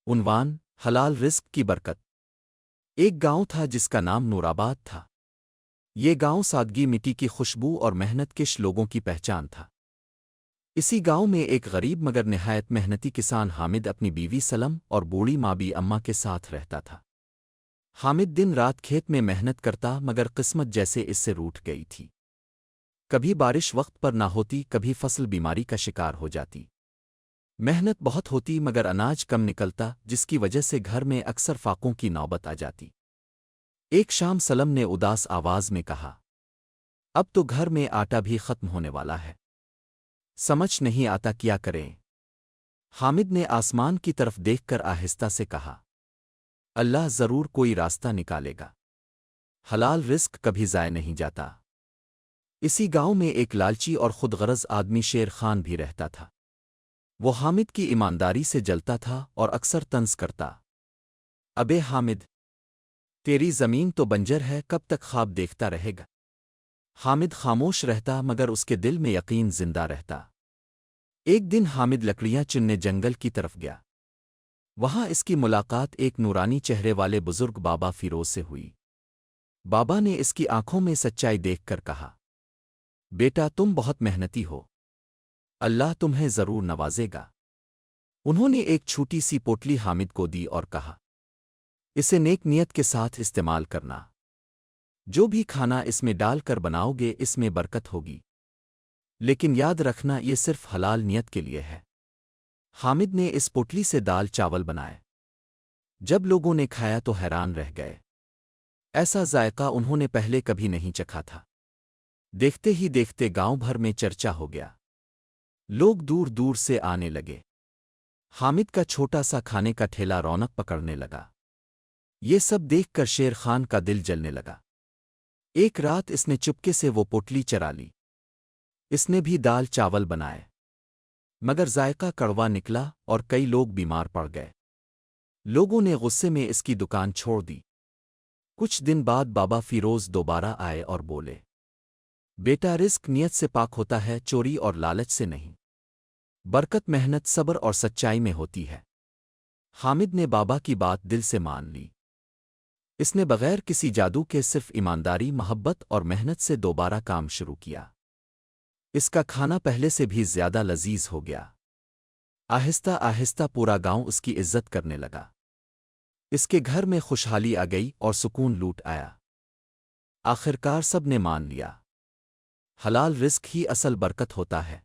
عنوان: حلال رزق کی برکت۔ ایک گاؤں تھا جس کا نام نورآباد تھا۔ یہ گاؤں سادگی، مٹی کی خوشبو اور محنت کش لوگوں کی پہچان تھا۔ اسی گاؤں میں ایک غریب مگر نہایت محنتی کسان حامد اپنی بیوی سلم اور بوڑھی ماں بھی اماں کے ساتھ رہتا تھا۔ حامد دن رات کھیت میں محنت کرتا مگر قسمت جیسے اس سے روٹھ گئی تھی۔ کبھی بارش وقت پر نہ ہوتی، کبھی فصل بیماری کا شکار ہو جاتی۔ محنت بہت ہوتی مگر اناج کم نکلتا، جس کی وجہ سے گھر میں اکثر فاقوں کی نوبت آ جاتی۔ ایک شام سلم نے اداس آواز میں کہا، اب تو گھر میں آٹا بھی ختم ہونے والا ہے، سمجھ نہیں آتا کیا کریں۔ حامد نے آسمان کی طرف دیکھ کر آہستہ سے کہا، اللہ ضرور کوئی راستہ نکالے گا، حلال رزق کبھی ضائع نہیں جاتا۔ اسی گاؤں میں ایک لالچی اور خود غرض آدمی شیر خان بھی رہتا تھا۔ وہ حامد کی ایمانداری سے جلتا تھا اور اکثر طنز کرتا، ابے حامد، تیری زمین تو بنجر ہے، کب تک خواب دیکھتا رہے گا؟ حامد خاموش رہتا مگر اس کے دل میں یقین زندہ رہتا۔ ایک دن حامد لکڑیاں چننے جنگل کی طرف گیا۔ وہاں اس کی ملاقات ایک نورانی چہرے والے بزرگ بابا فیروز سے ہوئی۔ بابا نے اس کی آنکھوں میں سچائی دیکھ کر کہا، بیٹا تم بہت محنتی ہو، اللہ تمہیں ضرور نوازے گا۔ انہوں نے ایک چھوٹی سی پوٹلی حامد کو دی اور کہا، اسے نیک نیت کے ساتھ استعمال کرنا، جو بھی کھانا اس میں ڈال کر بناؤ گے اس میں برکت ہوگی، لیکن یاد رکھنا یہ صرف حلال نیت کے لیے ہے۔ حامد نے اس پوٹلی سے دال چاول بنائے۔ جب لوگوں نے کھایا تو حیران رہ گئے، ایسا ذائقہ انہوں نے پہلے کبھی نہیں چکھا تھا۔ دیکھتے ہی دیکھتے گاؤں بھر میں چرچا ہو گیا، لوگ دور دور سے آنے لگے۔ حامد کا چھوٹا سا کھانے کا ٹھیلا رونق پکڑنے لگا۔ یہ سب دیکھ کر شیر خان کا دل جلنے لگا۔ ایک رات اس نے چپکے سے وہ پوٹلی چرا لی۔ اس نے بھی دال چاول بنائے، مگر ذائقہ کڑوا نکلا اور کئی لوگ بیمار پڑ گئے۔ لوگوں نے غصے میں اس کی دکان چھوڑ دی۔ کچھ دن بعد بابا فیروز دوبارہ آئے اور بولے، بیٹا رزق نیت سے پاک ہوتا ہے، چوری اور لالچ سے نہیں۔ برکت محنت، صبر اور سچائی میں ہوتی ہے۔ حامد نے بابا کی بات دل سے مان لی۔ اس نے بغیر کسی جادو کے صرف ایمانداری، محبت اور محنت سے دوبارہ کام شروع کیا۔ اس کا کھانا پہلے سے بھی زیادہ لذیذ ہو گیا۔ آہستہ آہستہ پورا گاؤں اس کی عزت کرنے لگا۔ اس کے گھر میں خوشحالی آ گئی اور سکون لوٹ آیا۔ آخرکار سب نے مان لیا، حلال رزق ہی اصل برکت ہوتا ہے۔